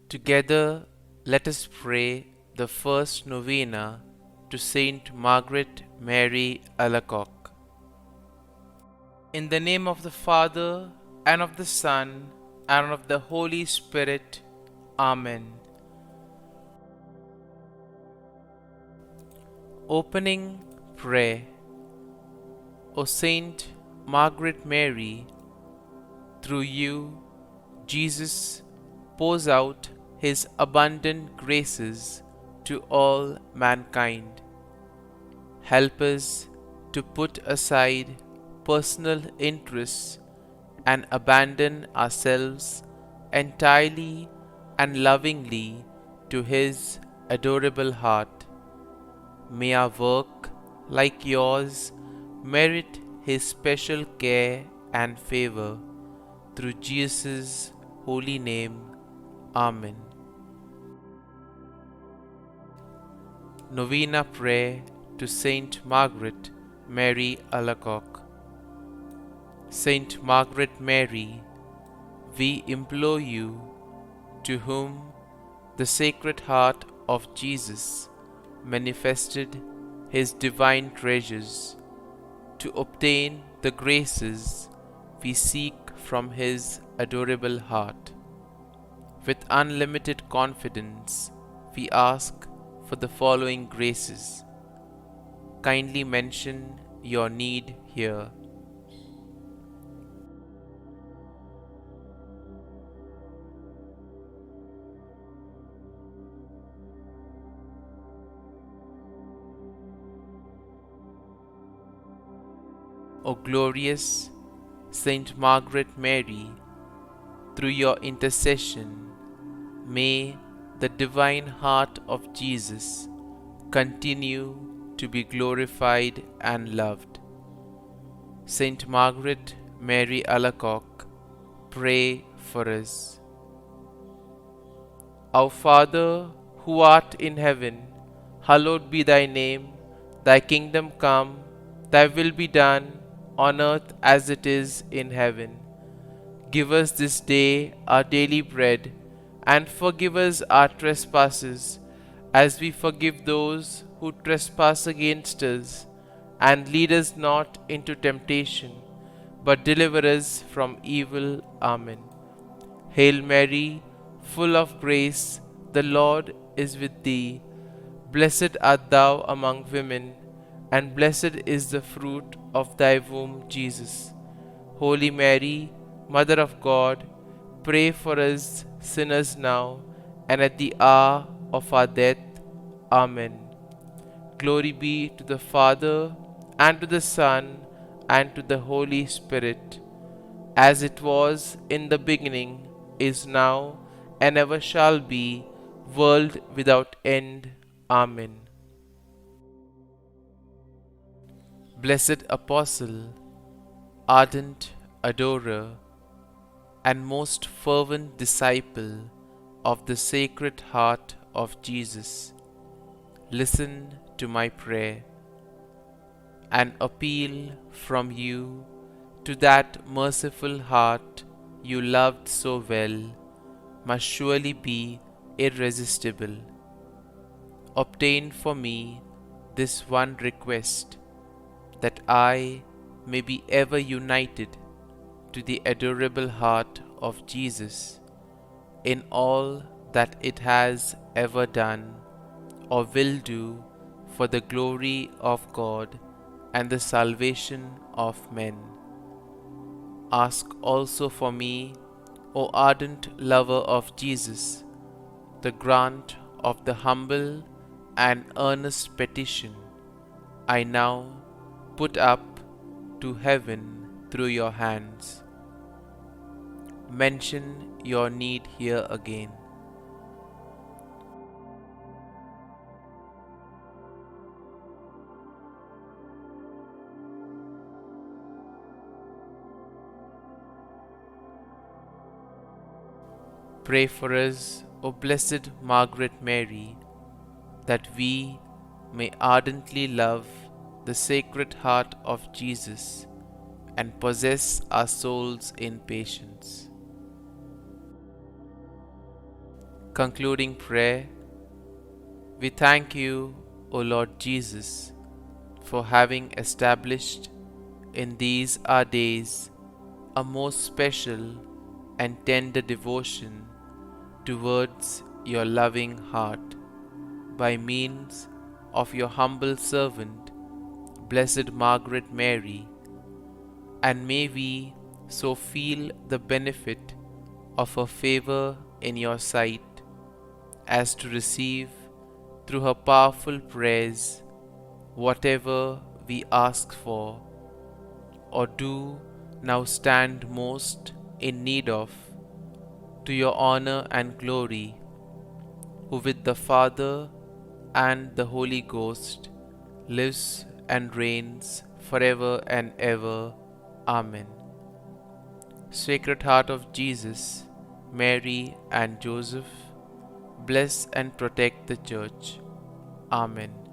Together, let us pray the first novena to St Margaret Mary Alacoque. In the name of the Father, and of the Son, and of the Holy Spirit. Amen. Opening Prayer. O Saint Margaret Mary, through you, Jesus pours out his abundant graces to all mankind. Help us to put aside personal interests and abandon ourselves entirely and lovingly to his adorable heart. May our work, like yours, merit his special care and favor. Through Jesus' holy name. Amen. Novena Prayer to St Margaret Mary Alacoque. Saint Margaret Mary, we implore you, to whom the Sacred Heart of Jesus manifested his divine treasures, to obtain the graces we seek from his adorable heart. With unlimited confidence, we ask for the following graces. Kindly mention your need here. O glorious Saint Margaret Mary, through your intercession, may the divine heart of Jesus continue to be glorified and loved. Saint Margaret Mary Alacoque, pray for us. Our Father, who art in heaven, hallowed be thy name. Thy kingdom come, thy will be done, on earth as it is in heaven. Give us this day our daily bread, and forgive us our trespasses, as we forgive those who trespass against us. And lead us not into temptation, but deliver us from evil. Amen. Hail Mary, full of grace, the Lord is with thee. Blessed art thou among women, and blessed is the fruit of thy womb, Jesus. Holy Mary, Mother of God, pray for us sinners now and at the hour of our death. Amen. Glory be to the Father, and to the Son, and to the Holy Spirit, as it was in the beginning, is now, and ever shall be, world without end. Amen. Blessed Apostle, ardent adorer, and most fervent disciple of the Sacred Heart of Jesus, listen to my prayer. An appeal from you to that merciful heart you loved so well must surely be irresistible. Obtain for me this one request, that I may be ever united to the adorable heart of Jesus in all that it has ever done or will do for the glory of God and the salvation of men. Ask also for me, O ardent lover of Jesus, the grant of the humble and earnest petition I now put up to heaven through your hands. Mention your need here again. Pray for us, O Blessed Margaret Mary, that we may ardently love the Sacred Heart of Jesus and possess our souls in patience. Concluding prayer. We thank you, O Lord Jesus, for having established in these our days a most special and tender devotion towards your loving heart by means of your humble servant, Blessed Margaret Mary, and may we so feel the benefit of her favor in your sight as to receive through her powerful prayers whatever we ask for or do now stand most in need of, to your honor and glory, who with the Father and the Holy Ghost lives and reigns forever and ever. Amen. Sacred Heart of Jesus, Mary and Joseph, bless and protect the Church. Amen.